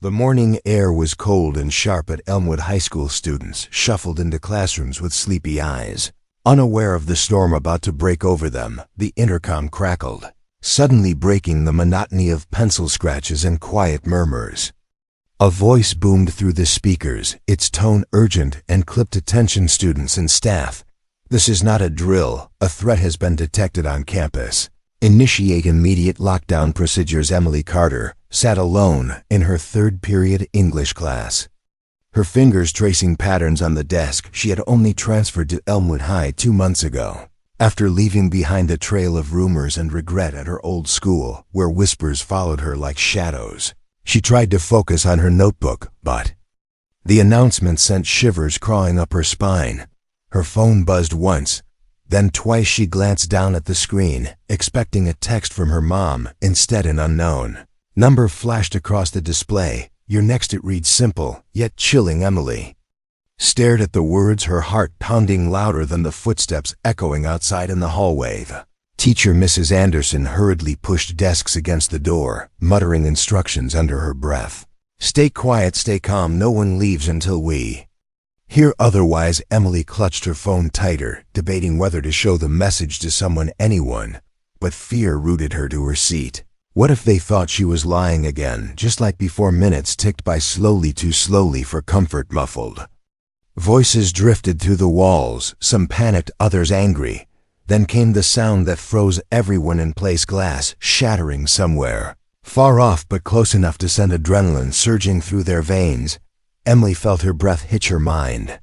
The morning air was cold and sharp at Elmwood High School. Students shuffled into classrooms with sleepy eyes. Unaware of the storm about to break over them, the intercom crackled, suddenly breaking the monotony of pencil scratches and quiet murmurs. A voice boomed through the speakers, its tone urgent and clipped. Attention students and staff. This is not a drill. A threat has been detected on campus. Initiate immediate lockdown procedures. Emily Carter sat alone in her third period English class, her fingers tracing patterns on the desk. She had only transferred to Elmwood High 2 months ago, after leaving behind a trail of rumors and regret at her old school, where whispers followed her like shadows. She tried to focus on her notebook, but the announcement sent shivers crawling up her spine. Her phone buzzed once, then twice. She glanced down at the screen, expecting a text from her mom. Instead, an unknown number flashed across the display. You're next. It read simple, yet chilling. Emily stared at the words, her heart pounding louder than the footsteps echoing outside in the hallway. The teacher, Mrs. Anderson, hurriedly pushed desks against the door, muttering instructions under her breath. Stay quiet, stay calm, no one leaves until we hear otherwise. Emily clutched her phone tighter, debating whether to show the message to someone, anyone, but fear rooted her to her seat. What if they thought she was lying again, just like before? Minutes ticked by slowly, too slowly for comfort. Muffled voices drifted through the walls, some panicked, others angry. Then came the sound that froze everyone in place, glass shattering somewhere, far off but close enough to send adrenaline surging through their veins. Emily felt her breath hitch, her mind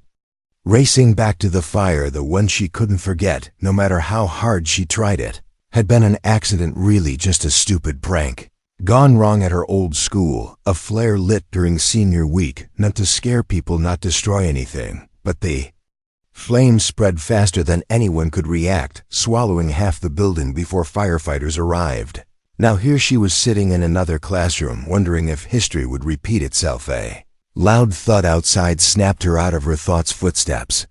racing back to the fire, the one she couldn't forget, no matter how hard she tried. It had been an accident, really just a stupid prank, gone wrong at her old school, a flare lit during senior week, meant to scare people, not destroy anything. But the flames spread faster than anyone could react, swallowing half the building before firefighters arrived. Now here she was sitting in another classroom, wondering if history would repeat itself. A loud thud outside snapped her out of her thoughts. Footsteps,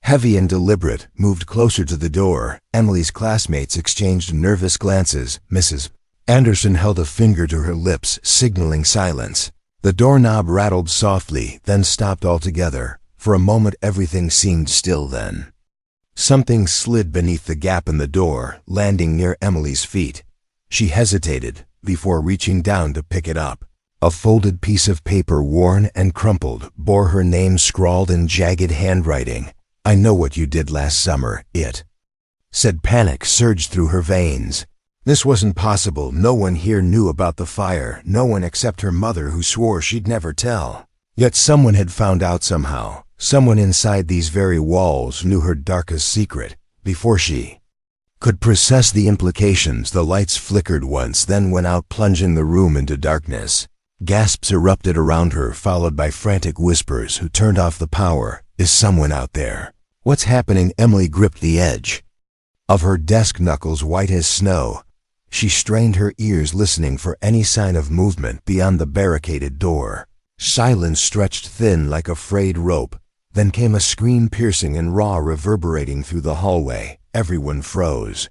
heavy and deliberate, moved closer to the door. Emily's classmates exchanged nervous glances. Mrs. Anderson held a finger to her lips, signaling silence. The doorknob rattled softly, then stopped altogether. For a moment everything seemed still. Then something slid beneath the gap in the door, landing near Emily's feet. She hesitated before reaching down to pick it up. A folded piece of paper, worn and crumpled, bore her name scrawled in jagged handwriting. I know what you did last summer, it said. Panic surged through her veins. This wasn't possible. No one here knew about the fire, no one except her mother, who swore she'd never tell. Yet someone had found out somehow. Someone inside these very walls knew her darkest secret. Before she could process the implications, the lights flickered once, then went out, plunging the room into darkness. Gasps erupted around her, followed by frantic whispers. Who turned off the power? Is someone out there? What's happening? Emily gripped the edge of her desk, knuckles white as snow. She strained her ears, listening for any sign of movement beyond the barricaded door. Silence stretched thin like a frayed rope. Then came a scream, piercing and raw, reverberating through the hallway. Everyone froze,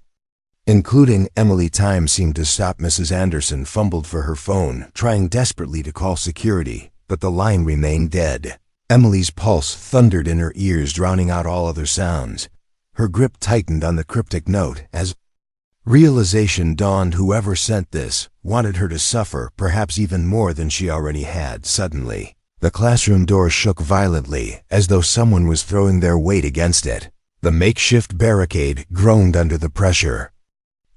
including Emily. Time seemed to stop. Mrs. Anderson fumbled for her phone, trying desperately to call security, but the line remained dead. Emily's pulse thundered in her ears, drowning out all other sounds. Her grip tightened on the cryptic note as realization dawned. Whoever sent this wanted her to suffer, perhaps even more than she already had. Suddenly, the classroom door shook violently, as though someone was throwing their weight against it. The makeshift barricade groaned under the pressure.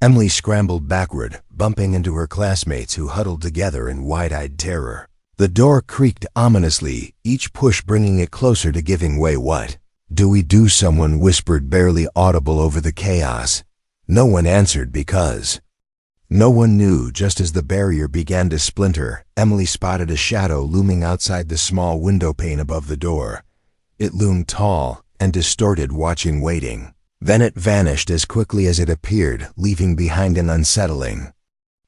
Emily scrambled backward, bumping into her classmates, who huddled together in wide-eyed terror. The door creaked ominously, each push bringing it closer to giving way. What do we do? Someone whispered, barely audible over the chaos. No one answered because no one knew. Just as the barrier began to splinter, Emily spotted a shadow looming outside the small window pane above the door. It loomed tall and distorted, watching, waiting. Then it vanished as quickly as it appeared, leaving behind an unsettling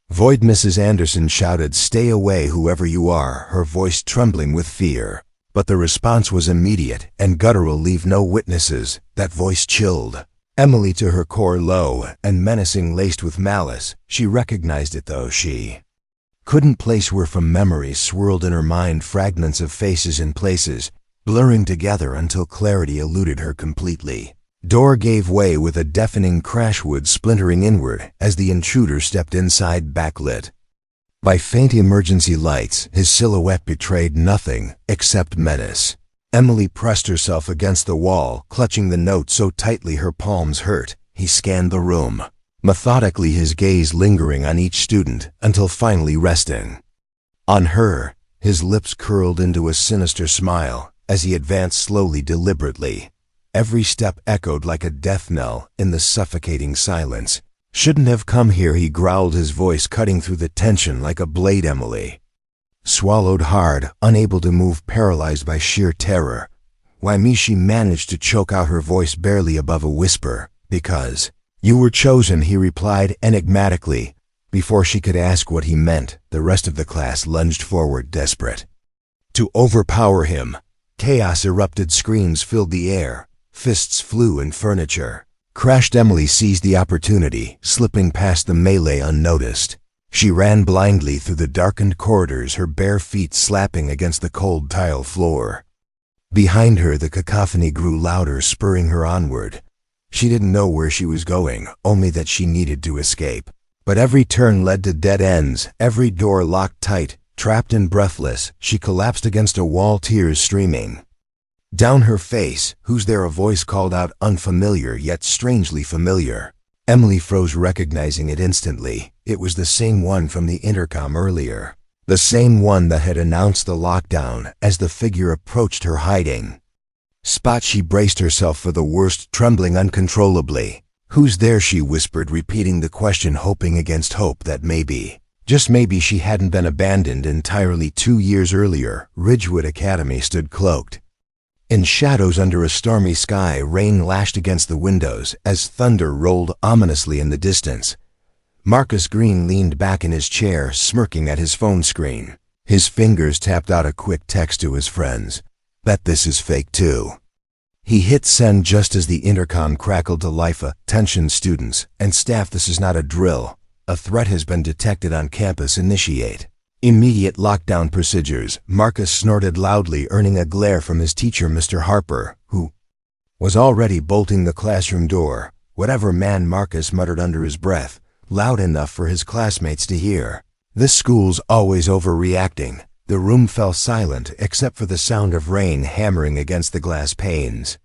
void. Mrs. Anderson shouted, "Stay away, whoever you are," her voice trembling with fear. But the response was immediate and guttural. "Leave no witnesses." That voice chilled Emily to her core, low and menacing, laced with malice. She recognized it, though she Couldn't place where from memories swirled in her mind fragments of faces and places, blurring together until clarity eluded her completely. Door gave way with a deafening crash, wood splintering inward as the intruder stepped inside, backlit by faint emergency lights. His silhouette betrayed nothing except menace. Emily pressed herself against the wall, clutching the note so tightly her palms hurt. He scanned the room, methodically, his gaze lingering on each student until finally resting on her. His lips curled into a sinister smile as he advanced slowly, deliberately. Every step echoed like a death knell in the suffocating silence. Shouldn't have come here, he growled, his voice cutting through the tension like a blade. Emily swallowed hard, unable to move, paralyzed by sheer terror. Why me? She managed to choke out, her voice barely above a whisper. Because you were chosen, he replied enigmatically. Before she could ask what he meant, the rest of the class lunged forward, desperate to overpower him. Chaos erupted, screams filled the air. Fists flew and furniture crashed. Emily seized the opportunity, slipping past the melee unnoticed. She ran blindly through the darkened corridors, her bare feet slapping against the cold tile floor. Behind her, the cacophony grew louder, spurring her onward. She didn't know where she was going, only that she needed to escape. But every turn led to dead ends, every door locked tight. Trapped and breathless, she collapsed against a wall, tears streaming down her face. Who's there? A voice called out, unfamiliar yet strangely familiar. Emily froze, recognizing it instantly. It was the same one from the intercom earlier. The same one that had announced the lockdown as the figure approached her hiding spot. She braced herself for the worst, trembling uncontrollably. Who's there? She whispered, repeating the question, hoping against hope that maybe, just maybe, she hadn't been abandoned entirely. 2 years earlier, Ridgewood Academy stood cloaked in shadows under a stormy sky. Rain lashed against the windows as thunder rolled ominously in the distance. Marcus Green leaned back in his chair, smirking at his phone screen. His fingers tapped out a quick text to his friends. Bet this is fake too. He hit send just as the intercom crackled to life. Attention students and staff, this is not a drill. A threat has been detected on campus. Initiate immediate lockdown procedures. Marcus snorted loudly, earning a glare from his teacher, Mr. Harper, who was already bolting the classroom door. Whatever man, Marcus muttered under his breath, loud enough for his classmates to hear. This school's always overreacting. The room fell silent except for the sound of rain hammering against the glass panes.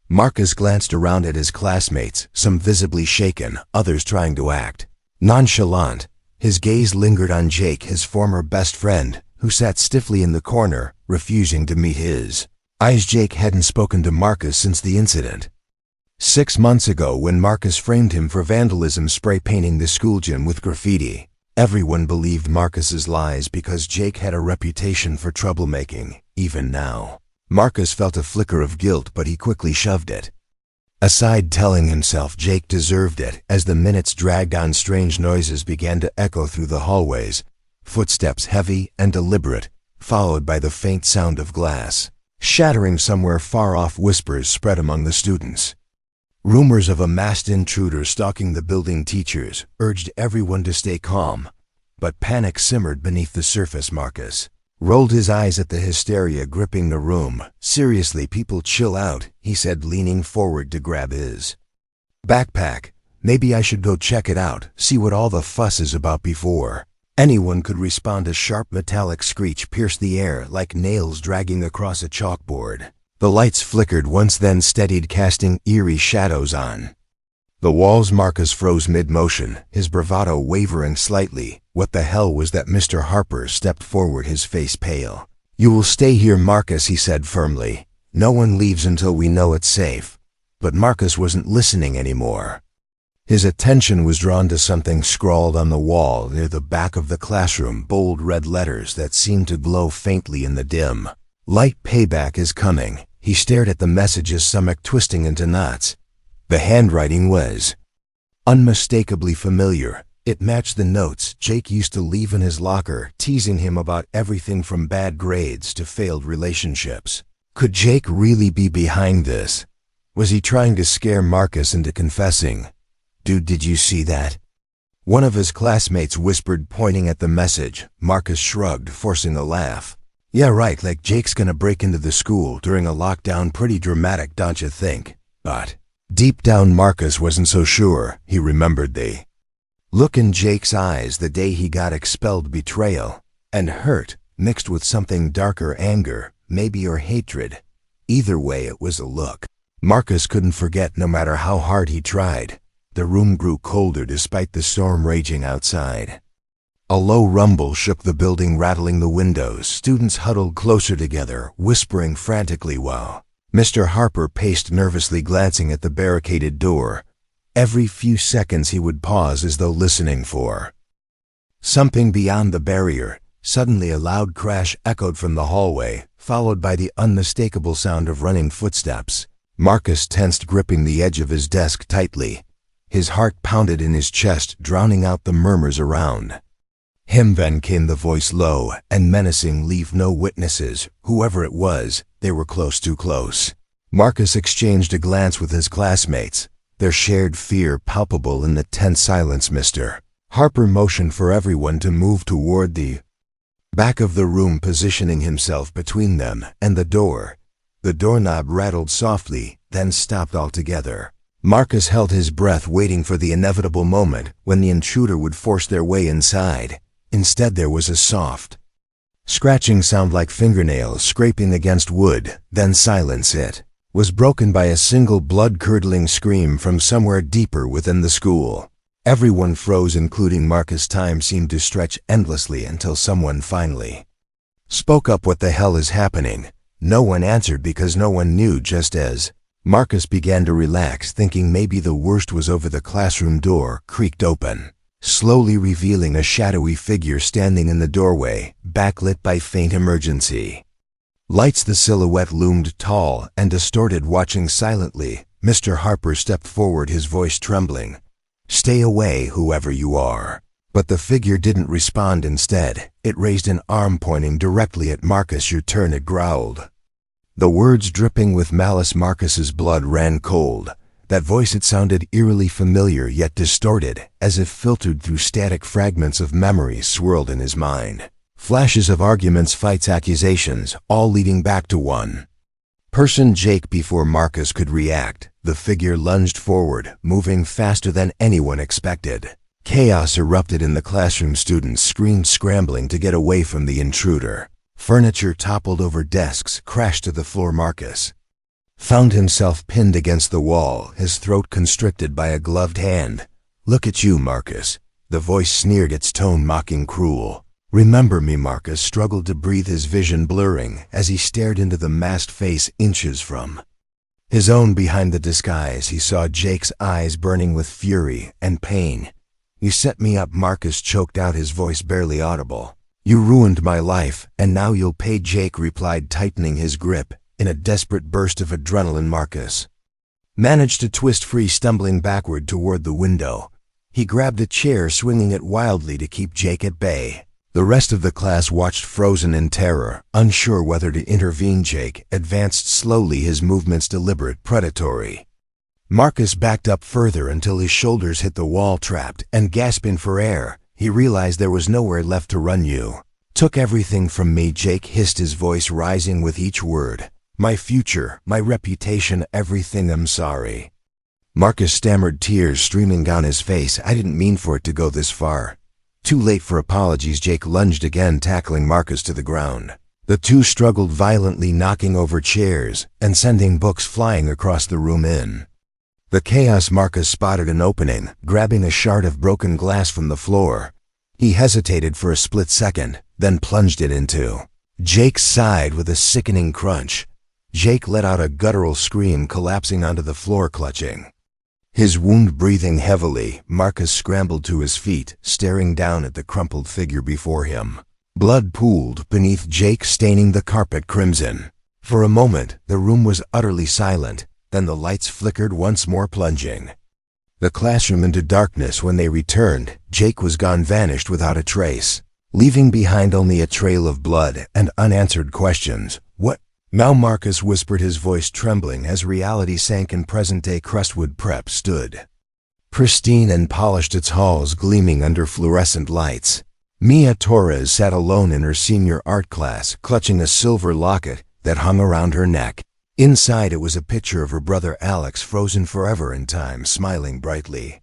Marcus glanced around at his classmates, some visibly shaken, others trying to act nonchalant. His gaze lingered on Jake, his former best friend, who sat stiffly in the corner, refusing to meet his eyes. Jake hadn't spoken to Marcus since the incident 6 months ago when Marcus framed him for vandalism, spray painting the school gym with graffiti. Everyone believed Marcus's lies because Jake had a reputation for troublemaking. Even now, Marcus felt a flicker of guilt, but he quickly shoved it aside, telling himself Jake deserved it. As the minutes dragged on, strange noises began to echo through the hallways. Footsteps, heavy and deliberate, followed by the faint sound of glass shattering somewhere far off. Whispers spread among the students. Rumors of a masked intruder stalking the building. Teachers urged everyone to stay calm, but panic simmered beneath the surface. Marcus rolled his eyes at the hysteria gripping the room. Seriously, people, chill out, he said, leaning forward to grab his backpack. Maybe I should go check it out, see what all the fuss is about before anyone could respond. A sharp metallic screech pierced the air like nails dragging across a chalkboard. The lights flickered once, then steadied, casting eerie shadows on the walls. Marcus froze mid-motion, his bravado wavering slightly. What the hell was that? Mr. Harper stepped forward, his face pale. You will stay here, Marcus, he said firmly. No one leaves until we know it's safe. But Marcus wasn't listening anymore. His attention was drawn to something scrawled on the wall near the back of the classroom, bold red letters that seemed to glow faintly in the dim light. Payback is coming. He stared at the message, his stomach twisting into knots. The handwriting was unmistakably familiar. It matched the notes Jake used to leave in his locker, teasing him about everything from bad grades to failed relationships. Could Jake really be behind this? Was he trying to scare Marcus into confessing? Dude, did you see that? One of his classmates whispered, pointing at the message. Marcus shrugged, forcing a laugh. Yeah, right, like Jake's gonna break into the school during a lockdown. Pretty dramatic, don't you think? But deep down, Marcus wasn't so sure. He remembered the look in Jake's eyes the day he got expelled, betrayal and hurt, mixed with something darker, anger, maybe, or hatred. Either way, it was a look Marcus couldn't forget no matter how hard he tried. The room grew colder despite the storm raging outside. A low rumble shook the building, rattling the windows. Students huddled closer together, whispering frantically while Mr. Harper paced nervously, glancing at the barricaded door. Every few seconds he would pause as though listening for something beyond the barrier. Suddenly a loud crash echoed from the hallway, followed by the unmistakable sound of running footsteps. Marcus tensed, gripping the edge of his desk tightly. His heart pounded in his chest, drowning out the murmurs around him. Then came the voice, low and menacing. Leave no witnesses. Whoever it was, they were close, too close. Marcus exchanged a glance with his classmates, their shared fear palpable in the tense silence. Mr. Harper motioned for everyone to move toward the back of the room, positioning himself between them and the door. The doorknob rattled softly, then stopped altogether. Marcus held his breath, waiting for the inevitable moment when the intruder would force their way inside. Instead, there was a soft, scratching sound like fingernails scraping against wood. Then silence. It was broken by a single blood-curdling scream from somewhere deeper within the school. Everyone froze, including Marcus. Time seemed to stretch endlessly until someone finally spoke up. What the hell is happening? No one answered because no one knew. Just as Marcus began to relax, thinking maybe the worst was over, the classroom door creaked open, slowly revealing a shadowy figure standing in the doorway, backlit by faint emergency lights. The silhouette loomed tall and distorted, watching silently. Mr. Harper stepped forward, his voice trembling. Stay away, whoever you are. But the figure didn't respond. Instead, it raised an arm, pointing directly at Marcus. Your turn, it growled, the words dripping with malice. Marcus's blood ran cold. That voice, it sounded eerily familiar, yet distorted, as if filtered through static. Fragments of memories swirled in his mind. Flashes of arguments, fights, accusations, all leading back to one person, Jake. Before Marcus could react, the figure lunged forward, moving faster than anyone expected. Chaos erupted in the classroom. Students screamed, scrambling to get away from the intruder. Furniture toppled over, desks crashed to the floor. Marcus found himself pinned against the wall, his throat constricted by a gloved hand. Look at you, Marcus. The voice sneered, its tone mocking, cruel. Remember me? Marcus struggled to breathe, his vision blurring as he stared into the masked face inches from his own. Behind the disguise, he saw Jake's eyes burning with fury and pain. You set me up, Marcus choked out, his voice barely audible. You ruined my life, and now you'll pay, Jake replied, tightening his grip. In a desperate burst of adrenaline, Marcus managed to twist free, stumbling backward toward the window. He grabbed a chair, swinging it wildly to keep Jake at bay. The rest of the class watched, frozen in terror, unsure whether to intervene. Jake advanced slowly, his movements deliberate, predatory. Marcus backed up further until his shoulders hit the wall, trapped and gasping for air. He realized there was nowhere left to run. You took everything from me, Jake hissed, his voice rising with each word. My future, my reputation, everything. I'm sorry. Marcus stammered, tears streaming down his face. I didn't mean for it to go this far. Too late for apologies. Jake lunged again, tackling Marcus to the ground. The two struggled violently, knocking over chairs and sending books flying across the room. In the chaos, Marcus spotted an opening, grabbing a shard of broken glass from the floor. He hesitated for a split second, then plunged it into Jake's side with a sickening crunch. Jake let out a guttural scream, collapsing onto the floor, clutching his wound, breathing heavily. Marcus scrambled to his feet, staring down at the crumpled figure before him. Blood pooled beneath Jake, staining the carpet crimson. For a moment, the room was utterly silent. Then the lights flickered once more, plunging the classroom into darkness. When they returned, Jake was gone, vanished without a trace, leaving behind only a trail of blood and unanswered questions. What now? Marcus whispered, his voice trembling as reality sank in present-day Crestwood Prep stood pristine and polished, its halls gleaming under fluorescent lights. Mia Torres sat alone in her senior art class, clutching a silver locket that hung around her neck. Inside it was a picture of her brother Alex, frozen forever in time, smiling brightly.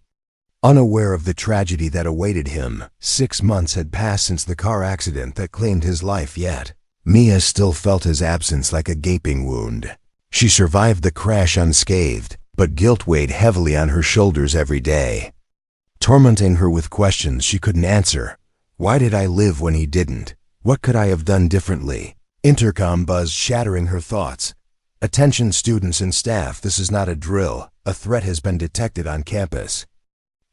Unaware of the tragedy that awaited him, 6 months had passed since the car accident that claimed his life, yet Mia still felt his absence like a gaping wound. She survived the crash unscathed, but guilt weighed heavily on her shoulders every day, tormenting her with questions she couldn't answer. Why did I live when he didn't? What could I have done differently? Intercom buzzed, shattering her thoughts. Attention students and staff, this is not a drill. A threat has been detected on campus.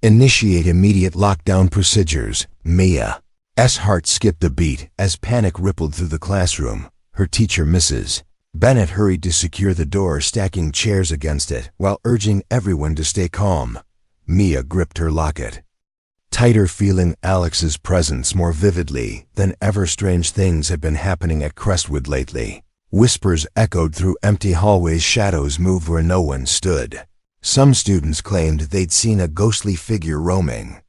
Initiate immediate lockdown procedures. Mia's heart skipped a beat as panic rippled through the classroom. Her teacher, Mrs. Bennett, hurried to secure the door, stacking chairs against it while urging everyone to stay calm. Mia gripped her locket tighter, feeling Alex's presence more vividly than ever. Strange things had been happening at Crestwood lately. Whispers echoed through empty hallways, shadows moved where no one stood. Some students claimed they'd seen a ghostly figure roaming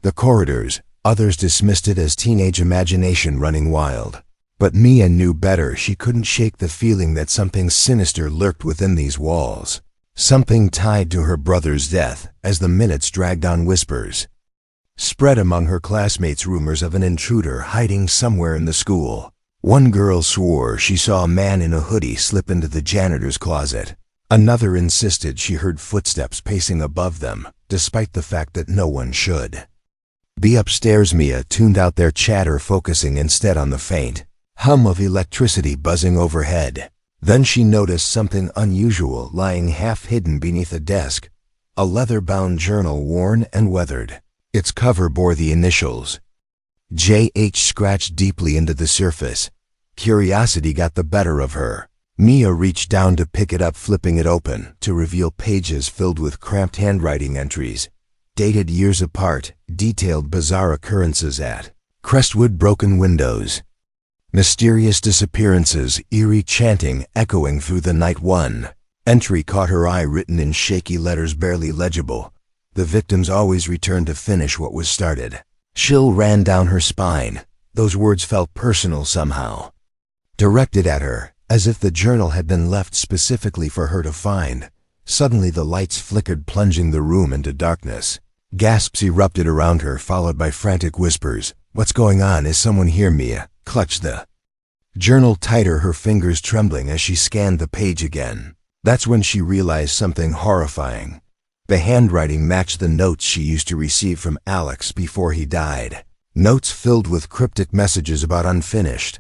the corridors, others dismissed it as teenage imagination running wild. But Mia knew better. She couldn't shake the feeling that something sinister lurked within these walls, something tied to her brother's death. As the minutes dragged on, whispers spread among her classmates, rumors of an intruder hiding somewhere in the school. One girl swore she saw a man in a hoodie slip into the janitor's closet. Another insisted she heard footsteps pacing above them, despite the fact that no one should be upstairs. Mia tuned out their chatter, focusing instead on the faint hum of electricity buzzing overhead. Then she noticed something unusual lying half hidden beneath a desk, a leather-bound journal, worn and weathered. Its cover bore the initials J.H. scratched deeply into the surface. Curiosity got the better of her. Mia reached down to pick it up, flipping it open to reveal pages filled with cramped handwriting entries, dated years apart, detailed bizarre occurrences at Crestwood, broken windows, mysterious disappearances, eerie chanting echoing through the night. One entry caught her eye, written in shaky letters barely legible. The victims always returned to finish what was started. Chill ran down her spine. Those words felt personal somehow, directed at her, as if the journal had been left specifically for her to find. Suddenly the lights flickered, plunging the room into darkness. Gasps erupted around her, followed by frantic whispers. What's going on? Is someone here? Mia clutched the journal tighter, her fingers trembling as she scanned the page again. That's when she realized something horrifying. The handwriting matched the notes she used to receive from Alex before he died. Notes filled with cryptic messages about unfinished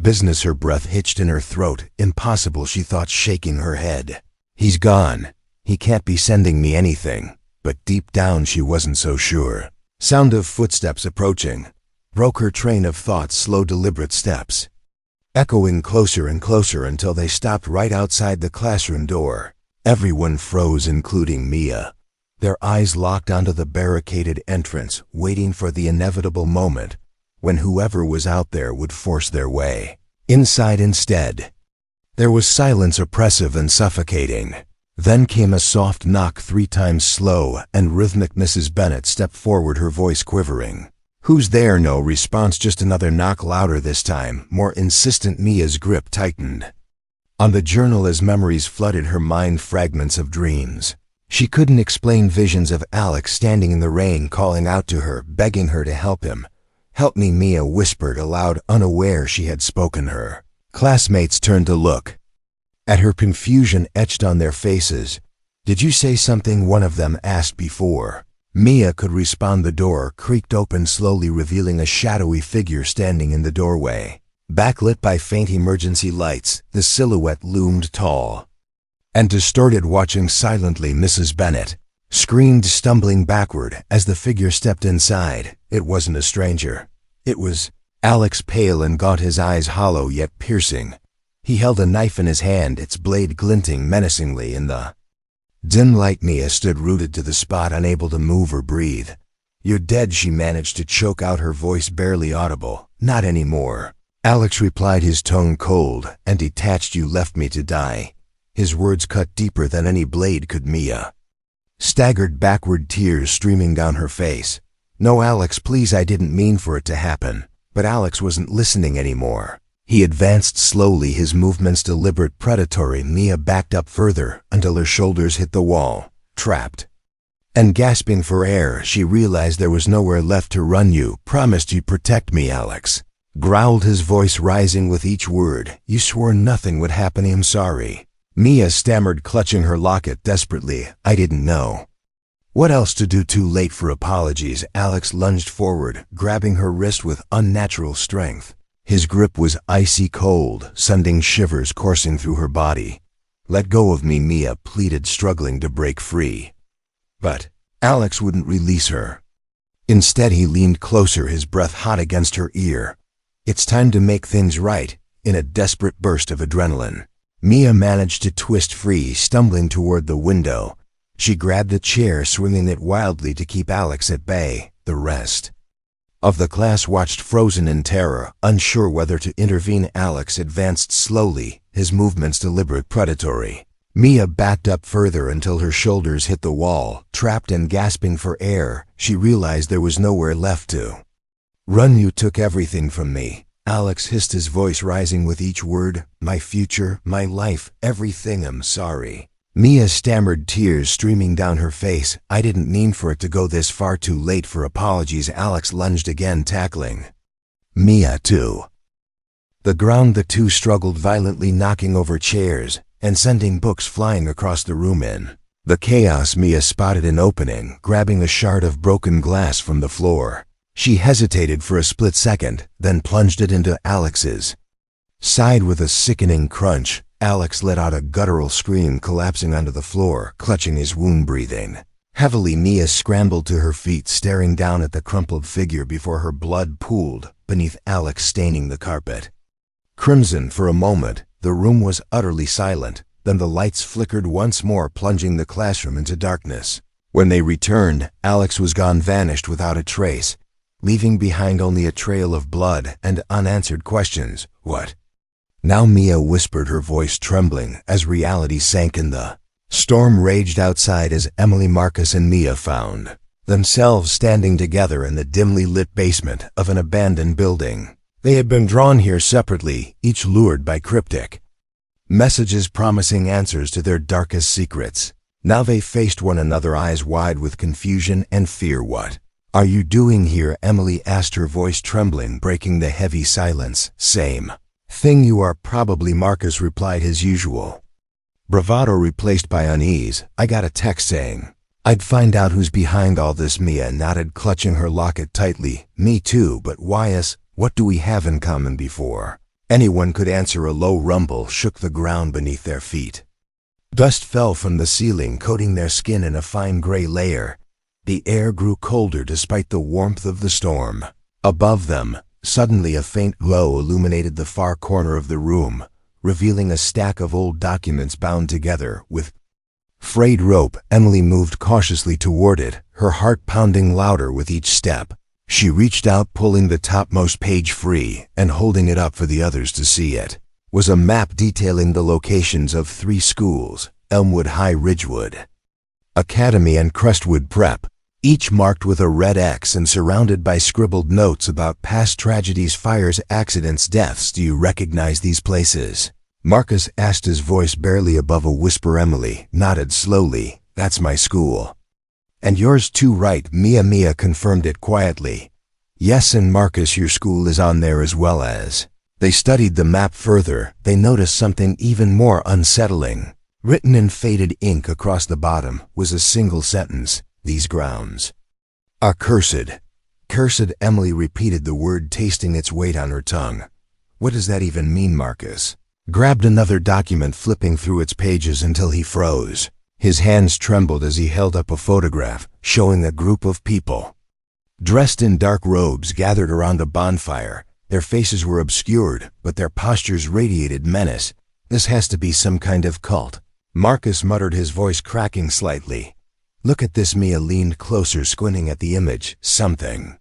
business. Her breath hitched in her throat. Impossible, she thought, shaking her head. He's gone. He can't be sending me anything. But deep down she wasn't so sure. Sound of footsteps approaching broke her train of thought. Slow, deliberate steps, echoing closer and closer until they stopped right outside the classroom door. Everyone froze, including Mia, their eyes locked onto the barricaded entrance, waiting for the inevitable moment when whoever was out there would force their way inside. Instead, there was silence, oppressive and suffocating. Then came a soft knock, 3 times, slow and rhythmic. Mrs. Bennett stepped forward, her voice quivering. Who's there? No response, just another knock, louder this time, more insistent. Mia's grip tightened on the journal as memories flooded her mind, fragments of dreams she couldn't explain, visions of Alex standing in the rain, calling out to her, begging her to help him. Help me, Mia whispered aloud, unaware she had spoken. Her classmates turned to look at her, confusion etched on their faces. Did you say something? One of them asked. Before Mia could respond, the door creaked open slowly, revealing a shadowy figure standing in the doorway. Backlit by faint emergency lights, the silhouette loomed tall and distorted, watching silently. Mrs. Bennett screamed, stumbling backward as the figure stepped inside. It wasn't a stranger. It was Alex, pale and gaunt, his eyes hollow yet piercing. He held a knife in his hand, its blade glinting menacingly in the dim light. Mia stood rooted to the spot, unable to move or breathe. You're dead, she managed to choke out, her voice barely audible. Not anymore, Alex replied, his tone cold and detached. You left me to die. His words cut deeper than any blade could. Mia staggered backward, tears streaming down her face. "No, Alex, please, I didn't mean for it to happen." But Alex wasn't listening anymore. He advanced slowly, his movements deliberate, predatory. Mia backed up further until her shoulders hit the wall, trapped. And gasping for air, she realized there was nowhere left to run. "You promised you'd protect me, Alex," growled his voice, rising with each word. "You swore nothing would happen. I'm sorry." Mia stammered, clutching her locket desperately. "I didn't know." What else to do? Too late for apologies. Alex lunged forward, grabbing her wrist with unnatural strength. His grip was icy cold, sending shivers coursing through her body. "Let go of me," Mia pleaded, struggling to break free. But Alex wouldn't release her. Instead, he leaned closer, his breath hot against her ear. "It's time to make things right." In a desperate burst of adrenaline, Mia managed to twist free, stumbling toward the window. She grabbed a chair, swinging it wildly to keep Alex at bay. The rest of the class watched, frozen in terror, unsure whether to intervene. Alex advanced slowly, his movements deliberate, predatory. Mia backed up further until her shoulders hit the wall. Trapped and gasping for air, she realized there was nowhere left to run. "You took everything from me," Alex hissed, his voice rising with each word. "My future, my life, everything. I'm sorry." Mia stammered, tears streaming down her face. "I didn't mean for it to go this far." Too late for apologies. Alex lunged again, tackling Mia to the ground. The two struggled violently, knocking over chairs and sending books flying across the room. In the chaos, Mia spotted an opening, grabbing a shard of broken glass from the floor. She hesitated for a split second, then plunged it into Alex's side with a sickening crunch. Alex let out a guttural scream, collapsing onto the floor, clutching his wound, breathing heavily. Mia scrambled to her feet, staring down at the crumpled figure before her. Blood pooled beneath Alex, staining the carpet crimson. For a moment, the room was utterly silent. Then the lights flickered once more, plunging the classroom into darkness. When they returned, Alex was gone, vanished without a trace, leaving behind only a trail of blood and unanswered questions. "What now?" Mia whispered, her voice trembling as reality sank in. The storm raged outside as Emily, Marcus, and Mia found themselves standing together in the dimly lit basement of an abandoned building. They had been drawn here separately, each lured by cryptic messages promising answers to their darkest secrets. Now they faced one another, eyes wide with confusion and fear. "What are you doing here?" Emily asked, her voice trembling, breaking the heavy silence. "Same thing you are, probably," Marcus replied, his usual bravado replaced by unease. "I got a text saying I'd find out who's behind all this." Mia nodded, clutching her locket tightly. "Me too, but why us? What do we have in common?" Before anyone could answer, a low rumble shook the ground beneath their feet. Dust fell from the ceiling, coating their skin in a fine gray layer. The air grew colder despite the warmth of the storm. Above them, suddenly a faint glow illuminated the far corner of the room, revealing a stack of old documents bound together with frayed rope. Emily moved cautiously toward it, her heart pounding louder with each step. She reached out, pulling the topmost page free and holding it up for the others to see. It was a map detailing the locations of 3 schools: Elmwood High, Ridgewood Academy, and Crestwood Prep, each marked with a red X and surrounded by scribbled notes about past tragedies, fires, accidents, deaths. "Do you recognize these places?" Marcus asked, his voice barely above a whisper. Emily nodded slowly. "That's my school." "And yours too, right?" Mia confirmed it quietly. "Yes, and Marcus, your school is on there as well." As they studied the map further, they noticed something even more unsettling. Written in faded ink across the bottom was a single sentence: "These grounds are cursed." "Cursed?" Emily repeated the word, tasting its weight on her tongue. "What does that even mean?" Marcus grabbed another document, flipping through its pages until he froze. His hands trembled as he held up a photograph showing a group of people dressed in dark robes gathered around a bonfire. Their faces were obscured, but their postures radiated menace. "This has to be some kind of cult," Marcus muttered, his voice cracking slightly. "Look at this." Mia leaned closer, squinting at the image. Something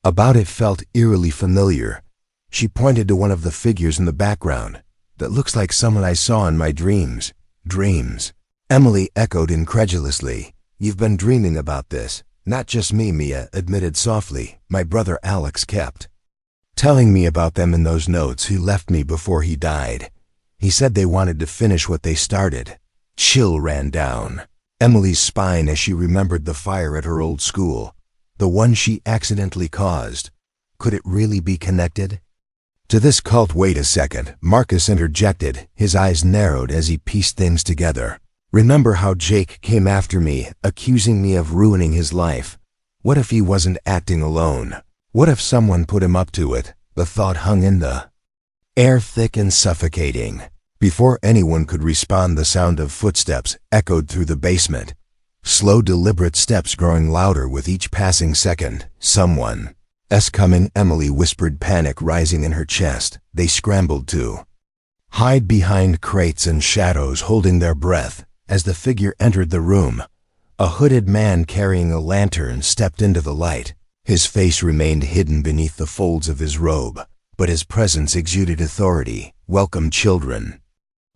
about it felt eerily familiar. She pointed to one of the figures in the background. "That looks like someone I saw in my dreams." "Dreams?" Emily echoed incredulously. You've been dreaming about this. Not just me, Mia admitted softly. My brother Alex kept telling me about them in those notes he left me before he died. He said they wanted to finish what they started. Chill ran down Emily's spine as she remembered the fire at her old school, the one she accidentally caused. Could it really be connected to this cult? Wait a second, Marcus interjected, his eyes narrowed as he pieced things together. Remember how Jake came after me, accusing me of ruining his life? What if he wasn't acting alone? What if someone put him up to it? The thought hung in the air, thick and suffocating. Before anyone could respond, the sound of footsteps echoed through the basement. Slow, deliberate steps growing louder with each passing second. Someone's coming, Emily whispered, panic rising in her chest. They scrambled to hide behind crates and shadows, holding their breath. As the figure entered the room, a hooded man carrying a lantern stepped into the light. His face remained hidden beneath the folds of his robe, but his presence exuded authority. Welcome, children.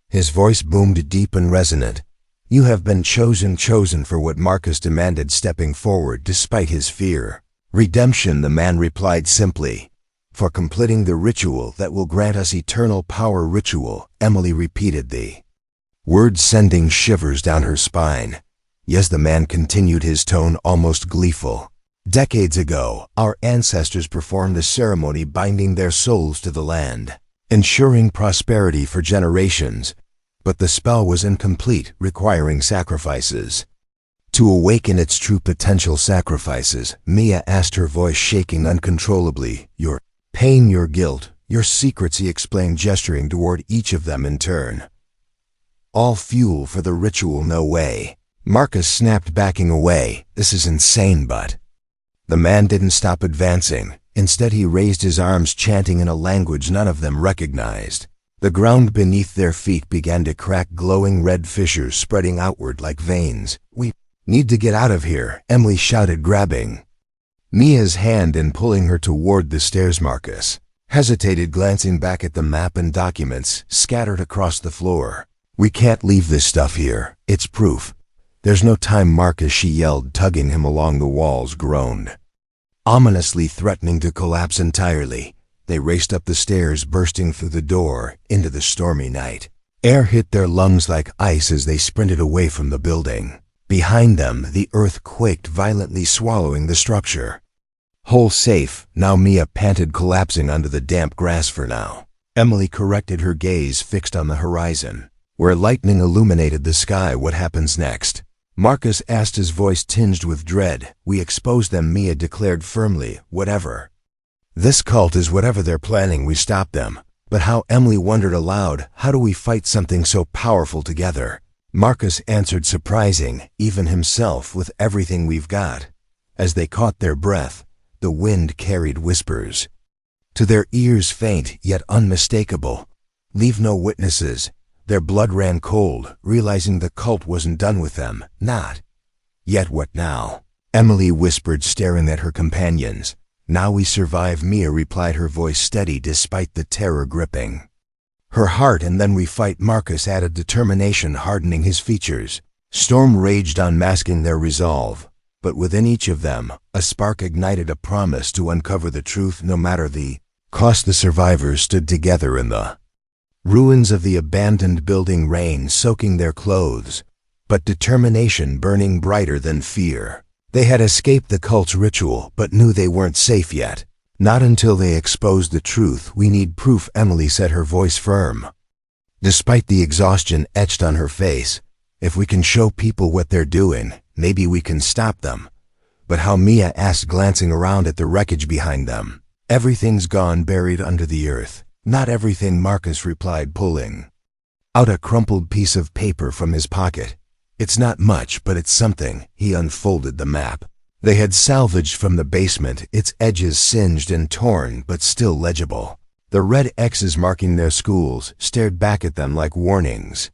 His voice boomed deep and resonant. You have been chosen for what? Marcus demanded, stepping forward despite his fear. Redemption, the man replied simply. For completing the ritual that will grant us eternal power. Ritual, Emily repeated the words, sending shivers down her spine. Yes, the man continued, his tone almost gleeful. Decades ago, our ancestors performed a ceremony binding their souls to the land, ensuring prosperity for generations. But the spell was incomplete, requiring sacrifices. To awaken its true potential, sacrifices, Mia asked, her voice shaking uncontrollably. Your pain, your guilt, your secrets, he explained, gesturing toward each of them in turn. All fuel for the ritual. No way. Marcus snapped, backing away. This is insane. But the man didn't stop advancing. Instead, he raised his arms, chanting in a language none of them recognized. The ground beneath their feet began to crack, glowing red fissures spreading outward like veins. We need to get out of here, Emily shouted, grabbing Mia's hand and pulling her toward the stairs. Marcus hesitated, glancing back at the map and documents scattered across the floor. We can't leave this stuff here. It's proof. There's no time, Marcus, she yelled, tugging him along. The walls groaned, ominously threatening to collapse entirely. They raced up the stairs, bursting through the door into the stormy night. Air hit their lungs like ice as they sprinted away from the building. Behind them, the earth quaked violently, swallowing the structure. Whole safe, now, Mia panted, collapsing onto the damp grass. For now, Emily corrected, her gaze fixed on the horizon, where lightning illuminated the sky. What happens next? Marcus asked, his voice tinged with dread. We expose them, Mia declared firmly. Whatever this cult is, whatever they're planning, we stop them. But how? Emily wondered aloud. How do we fight something so powerful together? Marcus answered, surprising even himself, with everything we've got. As they caught their breath, the wind carried whispers to their ears, faint yet unmistakable. Leave no witnesses. Their blood ran cold, realizing the cult wasn't done with them. Not yet. What now? Emily whispered, staring at her companions. Now we survive, Mia replied, her voice steady despite the terror gripping her heart. And then we fight, Marcus added, determination hardening his features. Storm raged on, masking their resolve. But within each of them, a spark ignited, a promise to uncover the truth no matter the cost. The survivors stood together in the ruins of the abandoned building, rain soaking their clothes, but determination burning brighter than fear. They had escaped the cult's ritual, but knew they weren't safe yet. Not until they exposed the truth. We need proof, Emily said, her voice firm, despite the exhaustion etched on her face. If we can show people what they're doing, maybe we can stop them. But how? Mia asked, glancing around at the wreckage behind them. Everything's gone, buried under the earth. Not everything, Marcus replied, pulling out a crumpled piece of paper from his pocket. It's not much, but it's something. He unfolded the map they had salvaged from the basement, its edges singed and torn, but still legible. The red X's marking their schools stared back at them like warnings.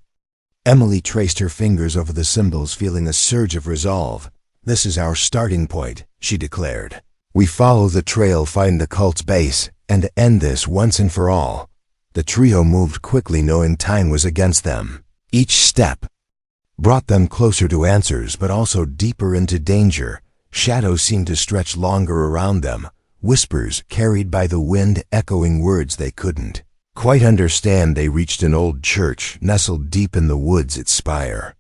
Emily traced her fingers over the symbols, feeling a surge of resolve. This is our starting point, she declared. We follow the trail, find the cult's base, and end this once and for all. The trio moved quickly, knowing time was against them. Each step brought them closer to answers but also deeper into danger. Shadows seemed to stretch longer around them, whispers carried by the wind echoing words they couldn't quite understand. They reached an old church nestled deep in the woods, its spire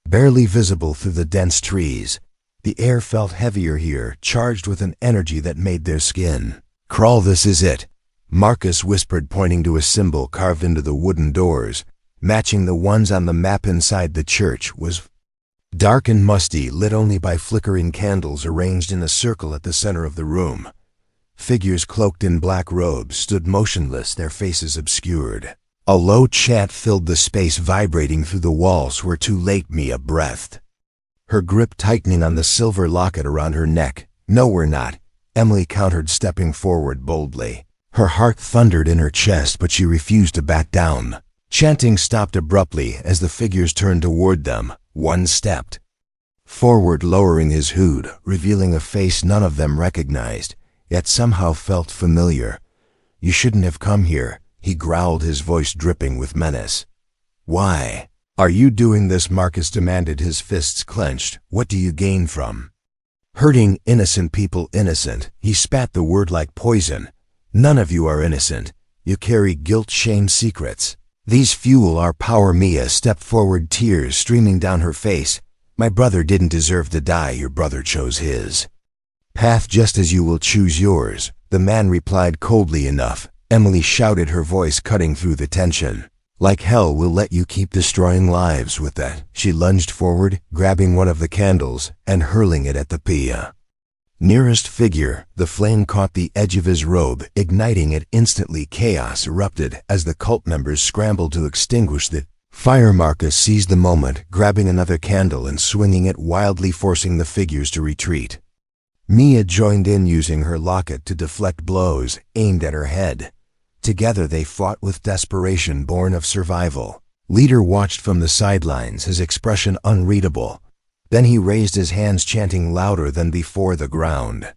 barely visible through the dense trees. The air felt heavier here, charged with an energy that made their skin crawl. "This is it," Marcus whispered, pointing to a symbol carved into the wooden doors, matching the ones on the map inside the church. Was dark and musty, lit only by flickering candles arranged in a circle at the center of the room. Figures cloaked in black robes stood motionless, their faces obscured. A low chant filled the space, vibrating through the walls. "We're too late," Mia breathed, her grip tightening on the silver locket around her neck. "No, we're not," Emily countered, stepping forward boldly. Her heart thundered in her chest, but she refused to back down. Chanting stopped abruptly as the figures turned toward them. One stepped forward, lowering his hood, revealing a face none of them recognized, yet somehow felt familiar. "You shouldn't have come here," he growled, his voice dripping with menace. "Why are you doing this?" Marcus demanded, his fists clenched. "What do you gain from hurting innocent people?" "Innocent?" He spat the word like poison. "None of you are innocent. You carry guilt, shame, secrets. These fuel our power." Mia stepped forward, tears streaming down her face. "My brother didn't deserve to die. Your brother chose his path just as you will choose yours," the man replied coldly. "Enough," Emily shouted, her voice cutting through the tension. "Like hell we'll let you keep destroying lives." With that, she lunged forward, grabbing one of the candles and hurling it at the Pia nearest figure. The flame caught the edge of his robe, igniting it instantly. Chaos erupted as the cult members scrambled to extinguish the fire. Marcus seized the moment, grabbing another candle and swinging it wildly, forcing the figures to retreat. Mia joined in, using her locket to deflect blows aimed at her head. Together they fought with desperation born of survival. Leader watched from the sidelines, his expression unreadable. Then he raised his hands, chanting louder than before. The ground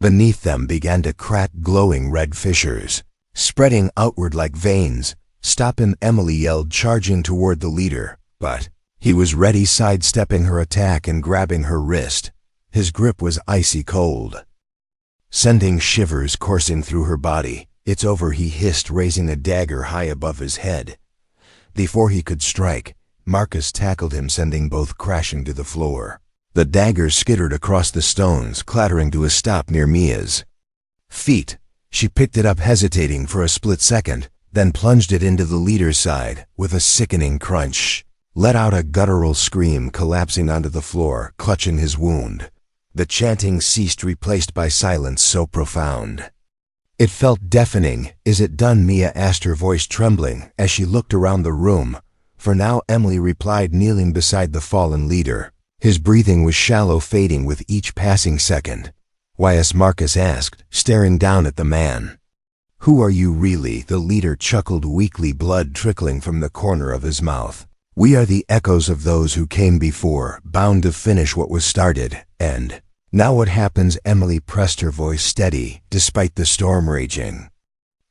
beneath them began to crack, glowing red fissures spreading outward like veins. "Stop him!" Emily yelled, charging toward the leader. But he was ready, sidestepping her attack and grabbing her wrist. His grip was icy cold, sending shivers coursing through her body. "It's over," he hissed, raising a dagger high above his head. Before he could strike, Marcus tackled him, sending both crashing to the floor. The dagger skittered across the stones, clattering to a stop near Mia's feet. She picked it up, hesitating for a split second, then plunged it into the leader's side. With a sickening crunch, let out a guttural scream, collapsing onto the floor, clutching his wound. The chanting ceased, replaced by silence so profound it felt deafening. "Is it done?" Mia asked, her voice trembling as she looked around the room. "For now," Emily replied, kneeling beside the fallen leader. His breathing was shallow, fading with each passing second. "Why?" Marcus asked, staring down at the man. "Who are you really?" The leader chuckled weakly, blood trickling from the corner of his mouth. "We are the echoes of those who came before, bound to finish what was started. And now what happens?" Emily pressed her voice steady, despite the storm raging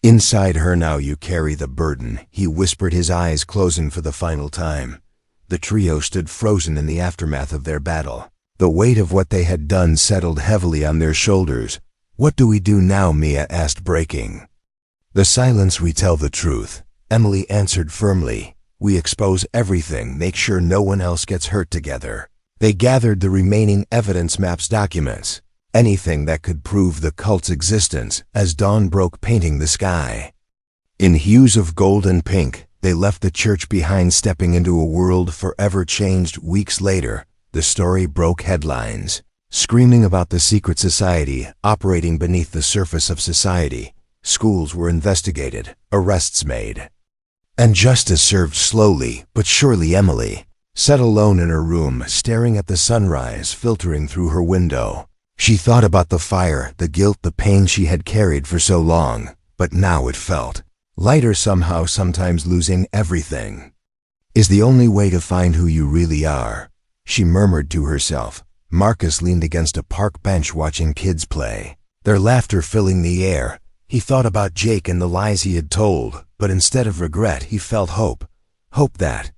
inside her. "Now you carry the burden," he whispered, his eyes closing for the final time. The trio stood frozen in the aftermath of their battle. The weight of what they had done settled heavily on their shoulders. "What do we do now?" Mia asked, breaking the silence. "We tell the truth," Emily answered firmly. "We expose everything, make sure no one else gets hurt." Together they gathered the remaining evidence, maps, documents, anything that could prove the cult's existence. As dawn broke, painting the sky in hues of gold and pink, they left the church behind, stepping into a world forever changed. Weeks later, the story broke headlines, screaming about the secret society operating beneath the surface of society. Schools were investigated, arrests made, and justice served slowly but surely. Emily sat alone in her room, staring at the sunrise filtering through her window. She thought about the fire, the guilt, the pain she had carried for so long, but now it felt lighter somehow. Sometimes losing everything is the only way to find who you really are, she murmured to herself. Marcus leaned against a park bench, watching kids play, their laughter filling the air. He thought about Jake and the lies he had told, but instead of regret he felt hope. Hope that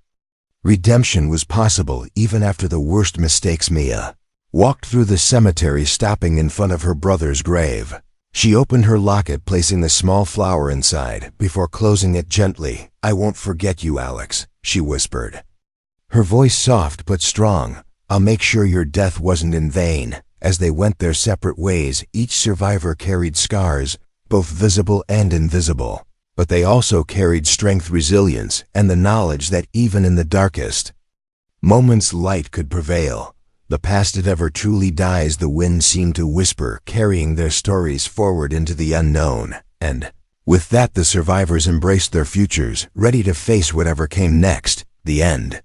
Redemption was possible even after the worst mistakes. Mia walked through the cemetery, stopping in front of her brother's grave. She opened her locket, placing the small flower inside before closing it gently. "I won't forget you, Alex," she whispered, her voice soft but strong. "I'll make sure your death wasn't in vain." As they went their separate ways, each survivor carried scars, both visible and invisible. But they also carried strength, resilience, and the knowledge that even in the darkest moments, light could prevail. The past, it ever truly dies, the wind seemed to whisper, carrying their stories forward into the unknown. And with that, the survivors embraced their futures, ready to face whatever came next. The end.